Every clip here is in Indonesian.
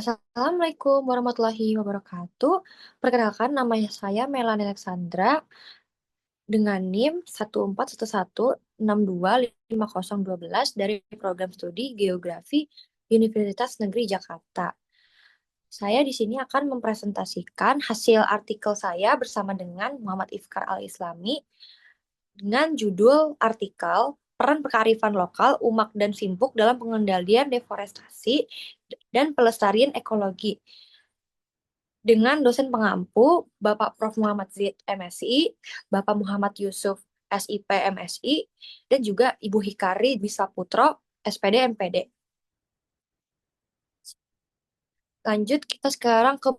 Assalamualaikum warahmatullahi wabarakatuh. Perkenalkan, nama saya Melanie Alexandra dengan NIM 14116250112 dari program studi Geografi Universitas Negeri Jakarta. Saya di sini akan mempresentasikan hasil artikel saya bersama dengan Muhammad Ifkar Al-Islami dengan judul artikel Peran Kearifan Lokal, UMAK dan Simpuk dalam Pengendalian Deforestasi dan Pelestarian Ekologi dengan dosen pengampu Bapak Prof. Muhammad Zid MSI, Bapak Muhammad Yusuf SIP MSI, dan juga Ibu Hikari Bisa Putro SPD MPD. Lanjut kita sekarang ke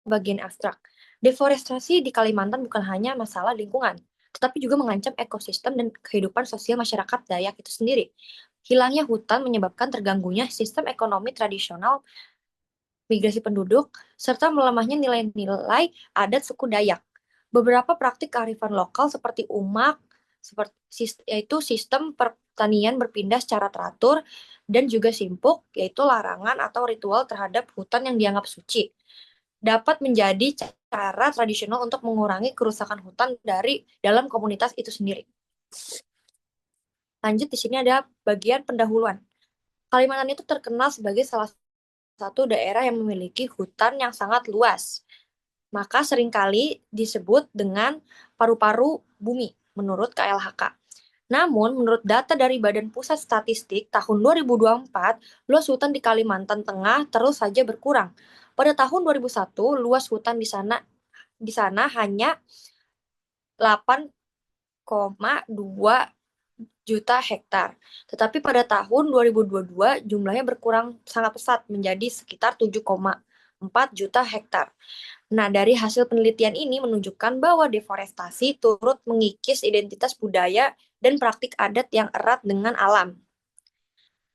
bagian abstrak. Deforestasi di Kalimantan bukan hanya masalah lingkungan, tetapi juga mengancam ekosistem dan kehidupan sosial masyarakat Dayak itu sendiri. Hilangnya hutan menyebabkan terganggunya sistem ekonomi tradisional, migrasi penduduk, serta melemahnya nilai-nilai adat suku Dayak. Beberapa praktik kearifan lokal seperti umak, yaitu sistem pertanian berpindah secara teratur, dan juga simpuk, yaitu larangan atau ritual terhadap hutan yang dianggap suci, dapat menjadi cara tradisional untuk mengurangi kerusakan hutan dari dalam komunitas itu sendiri. Lanjut, di sini ada bagian pendahuluan. Kalimantan itu terkenal sebagai salah satu daerah yang memiliki hutan yang sangat luas. Maka seringkali disebut dengan paru-paru bumi menurut KLHK. Namun, menurut data dari Badan Pusat Statistik tahun 2024, luas hutan di Kalimantan Tengah terus saja berkurang. Pada tahun 2001, luas hutan di sana hanya 8,2 juta hektar. Tetapi pada tahun 2022 jumlahnya berkurang sangat pesat menjadi sekitar 7,4 juta hektar. Nah, dari hasil penelitian ini menunjukkan bahwa deforestasi turut mengikis identitas budaya dan praktik adat yang erat dengan alam.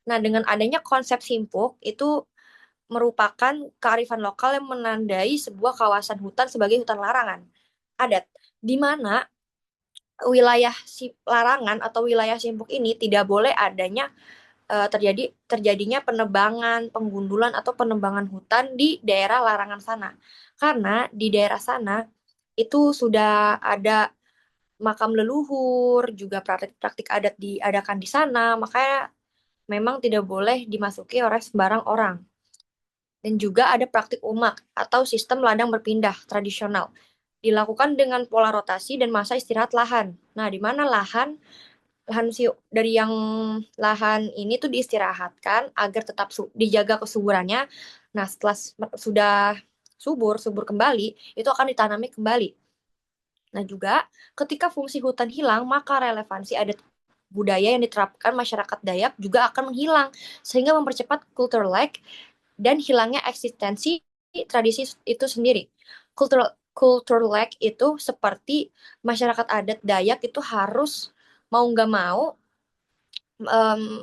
Nah, dengan adanya konsep simpuk, itu merupakan kearifan lokal yang menandai sebuah kawasan hutan sebagai hutan larangan adat, di mana wilayah larangan atau wilayah simpuk ini tidak boleh adanya terjadinya penebangan, penggundulan atau penebangan hutan di daerah larangan sana. Karena di daerah sana itu sudah ada makam leluhur, juga praktik-praktik adat diadakan di sana, makanya memang tidak boleh dimasuki oleh sembarang orang. Dan juga ada praktik umak atau sistem ladang berpindah tradisional. Dilakukan dengan pola rotasi dan masa istirahat lahan. Nah, di mana lahan dari yang lahan ini tuh diistirahatkan agar tetap dijaga kesuburannya. Nah, setelah sudah subur kembali, itu akan ditanami kembali. Nah, juga ketika fungsi hutan hilang, maka relevansi adat budaya yang diterapkan masyarakat Dayak juga akan menghilang, sehingga mempercepat culture lag dan hilangnya eksistensi tradisi itu sendiri. Culture lag itu seperti masyarakat adat Dayak itu harus mau nggak mau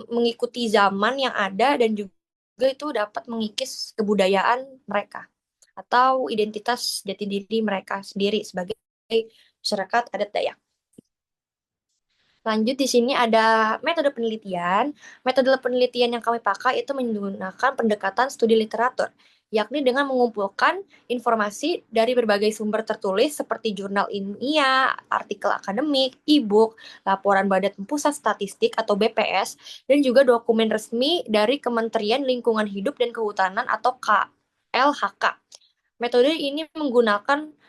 mengikuti zaman yang ada dan juga itu dapat mengikis kebudayaan mereka atau identitas jati diri mereka sendiri sebagai masyarakat adat Dayak. Lanjut di sini ada metode penelitian. Metode penelitian yang kami pakai itu menggunakan pendekatan studi literatur, yakni dengan mengumpulkan informasi dari berbagai sumber tertulis seperti jurnal ilmiah, artikel akademik, e-book, laporan Badan Pusat Statistik atau BPS, dan juga dokumen resmi dari Kementerian Lingkungan Hidup dan Kehutanan atau KLHK. Metode ini menggunakan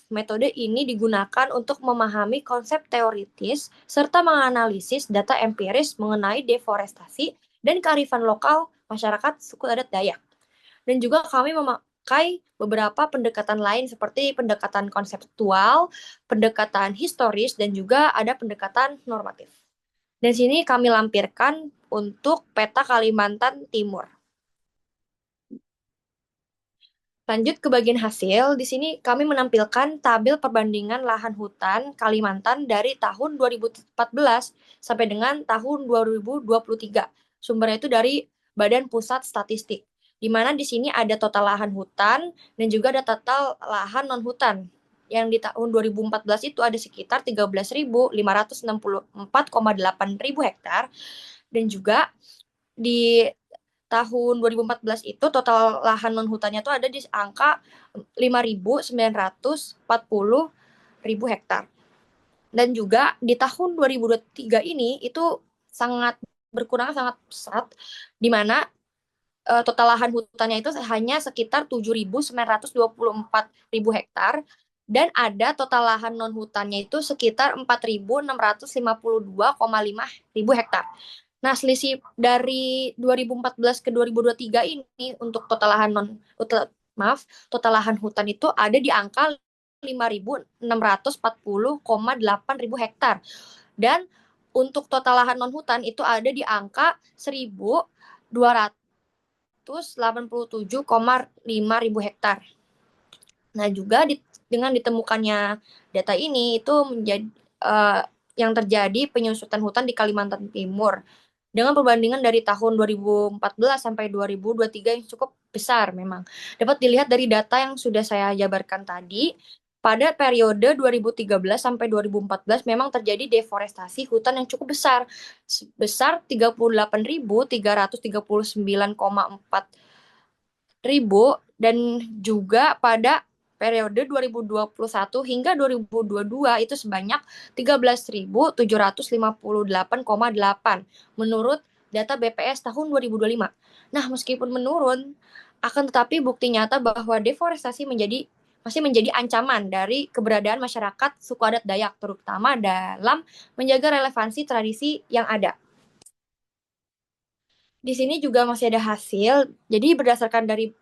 metode ini digunakan untuk memahami konsep teoritis serta menganalisis data empiris mengenai deforestasi dan kearifan lokal masyarakat suku adat Dayak. Dan juga kami memakai beberapa pendekatan lain seperti pendekatan konseptual, pendekatan historis, dan juga ada pendekatan normatif. Dan sini kami lampirkan untuk peta Kalimantan Timur. Lanjut ke bagian hasil, di sini kami menampilkan tabel perbandingan lahan hutan Kalimantan dari tahun 2014 sampai dengan tahun 2023. Sumbernya itu dari Badan Pusat Statistik, di mana di sini ada total lahan hutan dan juga ada total lahan non-hutan. Yang di tahun 2014 itu ada sekitar 13.564,8 ribu hektar, dan juga di tahun 2014 itu total lahan non hutannya tuh ada di angka 5.940.000 hektar. Dan juga di tahun 2023 ini itu sangat berkurang sangat pesat, di mana total lahan hutannya itu hanya sekitar 7.924.000 hektar, dan ada total lahan non hutannya itu sekitar 4.652,5 ribu hektar. Nah, selisih dari 2014 ke 2023 ini untuk total lahan total lahan hutan itu ada di angka 5.640,8 ribu hektar. Dan untuk total lahan non hutan itu ada di angka 1.287,5 ribu hektar. Nah, juga dengan ditemukannya data ini itu menjadi yang terjadi penyusutan hutan di Kalimantan Timur dengan perbandingan dari tahun 2014 sampai 2023 yang cukup besar memang. Dapat dilihat dari data yang sudah saya jabarkan tadi, pada periode 2013 sampai 2014 memang terjadi deforestasi hutan yang cukup besar, sebesar 38.339,4 ribu, dan juga pada periode 2021 hingga 2022 itu sebanyak 13.758,8 menurut data BPS tahun 2025. Nah, meskipun menurun, akan tetapi bukti nyata bahwa deforestasi masih menjadi ancaman dari keberadaan masyarakat suku adat Dayak, terutama dalam menjaga relevansi tradisi yang ada. Di sini juga masih ada hasil. Jadi berdasarkan dari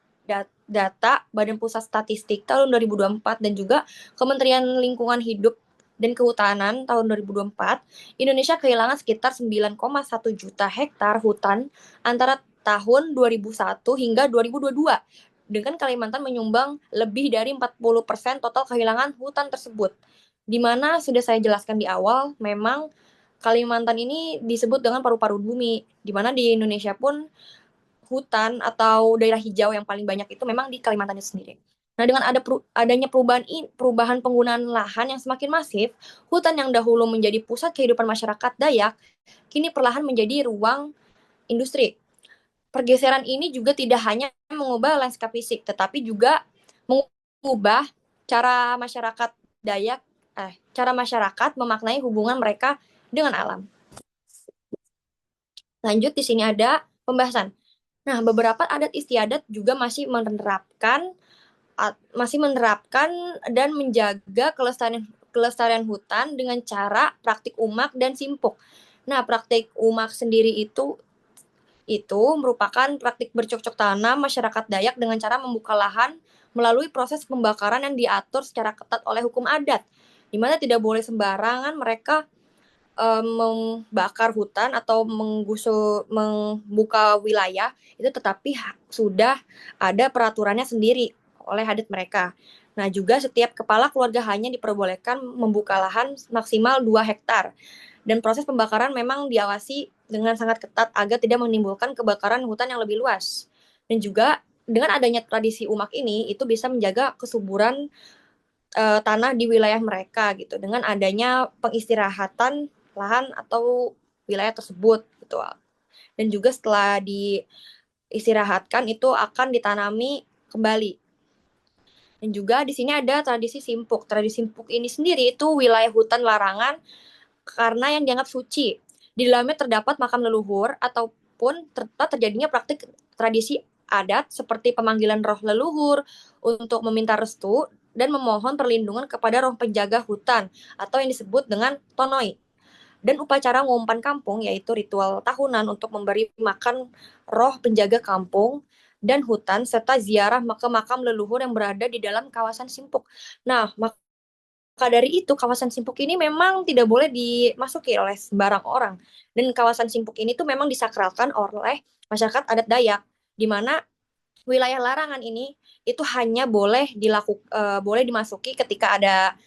data Badan Pusat Statistik tahun 2024 dan juga Kementerian Lingkungan Hidup dan Kehutanan tahun 2024, Indonesia kehilangan sekitar 9,1 juta hektar hutan antara tahun 2001 hingga 2022. Dengan Kalimantan menyumbang lebih dari 40% total kehilangan hutan tersebut. Di mana sudah saya jelaskan di awal, memang Kalimantan ini disebut dengan paru-paru bumi, di mana di Indonesia pun hutan atau daerah hijau yang paling banyak itu memang di Kalimantan itu sendiri. Nah, dengan adanya perubahan penggunaan lahan yang semakin masif, hutan yang dahulu menjadi pusat kehidupan masyarakat Dayak, kini perlahan menjadi ruang industri. Pergeseran ini juga tidak hanya mengubah lanskap fisik, tetapi juga mengubah cara masyarakat Dayak, cara masyarakat memaknai hubungan mereka dengan alam. Lanjut, di sini ada pembahasan. Nah, beberapa adat istiadat juga masih menerapkan dan menjaga kelestarian hutan dengan cara praktik umak dan simpuk. Nah, praktik umak sendiri itu merupakan praktik bercocok tanam masyarakat Dayak dengan cara membuka lahan melalui proses pembakaran yang diatur secara ketat oleh hukum adat, di mana tidak boleh sembarangan mereka membakar hutan atau membuka wilayah itu, tetapi sudah ada peraturannya sendiri oleh adat mereka. Nah, juga setiap kepala keluarga hanya diperbolehkan membuka lahan maksimal 2 hektar. Dan proses pembakaran memang diawasi dengan sangat ketat agar tidak menimbulkan kebakaran hutan yang lebih luas. Dan juga dengan adanya tradisi umak ini itu bisa menjaga kesuburan tanah di wilayah mereka gitu, dengan adanya pengistirahatan lahan atau wilayah tersebut gitu. Dan juga setelah diistirahatkan itu akan ditanami kembali. Dan juga di sini ada tradisi simpuk. Tradisi simpuk ini sendiri itu wilayah hutan larangan karena yang dianggap suci. Di dalamnya terdapat makam leluhur ataupun terjadinya praktik tradisi adat seperti pemanggilan roh leluhur untuk meminta restu dan memohon perlindungan kepada roh penjaga hutan atau yang disebut dengan tonoi. Dan upacara ngumpan kampung, yaitu ritual tahunan untuk memberi makan roh penjaga kampung dan hutan, serta ziarah ke makam leluhur yang berada di dalam kawasan simpuk. Nah, maka dari itu, kawasan simpuk ini memang tidak boleh dimasuki oleh sembarang orang. Dan kawasan simpuk ini tuh memang disakralkan oleh masyarakat adat Dayak, di mana wilayah larangan ini itu hanya boleh dimasuki ketika ada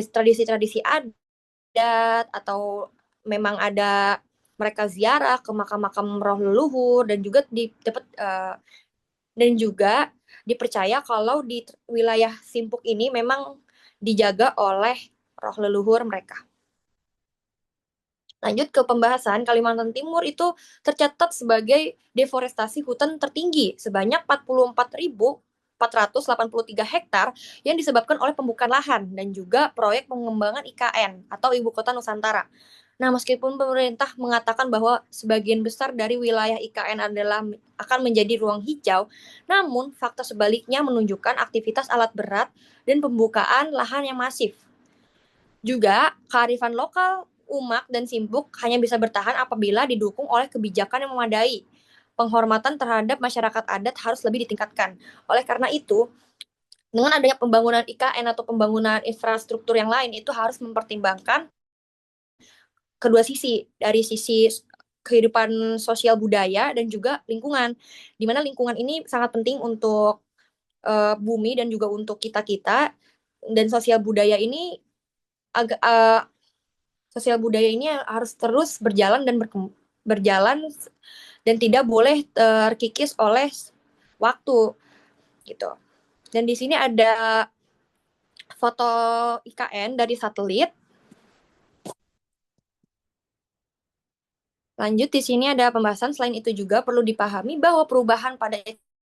tradisi-tradisi adat atau memang ada mereka ziarah ke makam-makam roh leluhur, dan juga dan juga dipercaya kalau di wilayah simpuk ini memang dijaga oleh roh leluhur mereka. Lanjut ke pembahasan, Kalimantan Timur itu tercatat sebagai deforestasi hutan tertinggi sebanyak 44.483 hektar yang disebabkan oleh pembukaan lahan dan juga proyek pengembangan IKN atau Ibu Kota Nusantara. Nah, meskipun pemerintah mengatakan bahwa sebagian besar dari wilayah IKN adalah akan menjadi ruang hijau, namun fakta sebaliknya menunjukkan aktivitas alat berat dan pembukaan lahan yang masif. Juga, kearifan lokal, umak, dan simpuk hanya bisa bertahan apabila didukung oleh kebijakan yang memadai. Penghormatan terhadap masyarakat adat harus lebih ditingkatkan. Oleh karena itu, dengan adanya pembangunan IKN atau pembangunan infrastruktur yang lain itu harus mempertimbangkan kedua sisi, dari sisi kehidupan sosial budaya dan juga lingkungan. Di mana lingkungan ini sangat penting untuk bumi dan juga untuk kita-kita, dan agak sosial budaya ini harus terus berjalan berjalan dan tidak boleh terkikis oleh waktu gitu. Dan di sini ada foto IKN dari satelit. Lanjut, di sini ada pembahasan. Selain itu juga perlu dipahami bahwa perubahan pada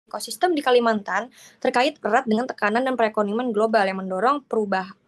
ekosistem di Kalimantan terkait erat dengan tekanan dan perekonomian global yang mendorong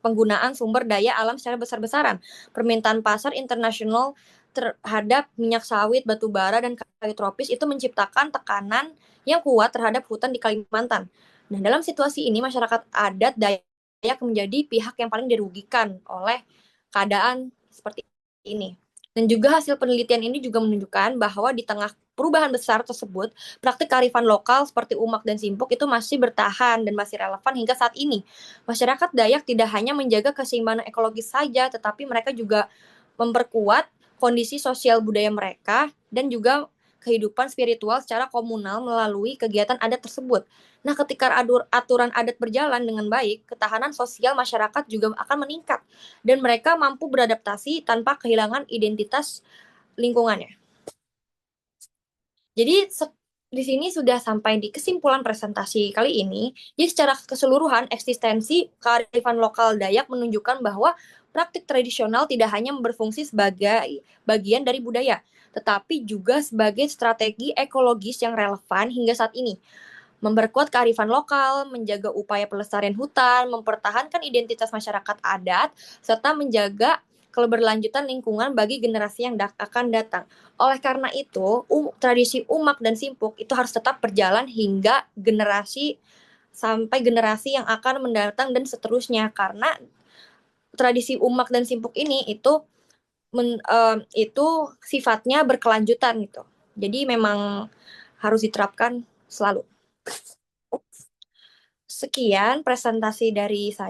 penggunaan sumber daya alam secara besar-besaran. Permintaan pasar internasional terhadap minyak sawit, batu bara, dan kayu tropis itu menciptakan tekanan yang kuat terhadap hutan di Kalimantan. Nah, dalam situasi ini masyarakat adat Dayak menjadi pihak yang paling dirugikan oleh keadaan seperti ini. Dan juga hasil penelitian ini juga menunjukkan bahwa di tengah perubahan besar tersebut, praktik kearifan lokal seperti umak dan simpuk itu masih bertahan dan masih relevan hingga saat ini. Masyarakat Dayak tidak hanya menjaga keseimbangan ekologis saja, tetapi mereka juga memperkuat kondisi sosial budaya mereka dan juga kehidupan spiritual secara komunal melalui kegiatan adat tersebut. Nah, ketika aturan adat berjalan dengan baik, ketahanan sosial masyarakat juga akan meningkat dan mereka mampu beradaptasi tanpa kehilangan identitas lingkungannya. Jadi di sini sudah sampai di kesimpulan presentasi kali ini. Jadi secara keseluruhan eksistensi kearifan lokal Dayak menunjukkan bahwa praktik tradisional tidak hanya berfungsi sebagai bagian dari budaya, tetapi juga sebagai strategi ekologis yang relevan hingga saat ini. Memperkuat kearifan lokal, menjaga upaya pelestarian hutan, mempertahankan identitas masyarakat adat, serta menjaga keberlanjutan lingkungan bagi generasi yang akan datang. Oleh karena itu, tradisi umak dan simpuk itu harus tetap berjalan hingga generasi yang akan mendatang dan seterusnya, karena tradisi umak dan simpuk ini itu sifatnya berkelanjutan gitu. Jadi memang harus diterapkan selalu. Sekian presentasi dari saya.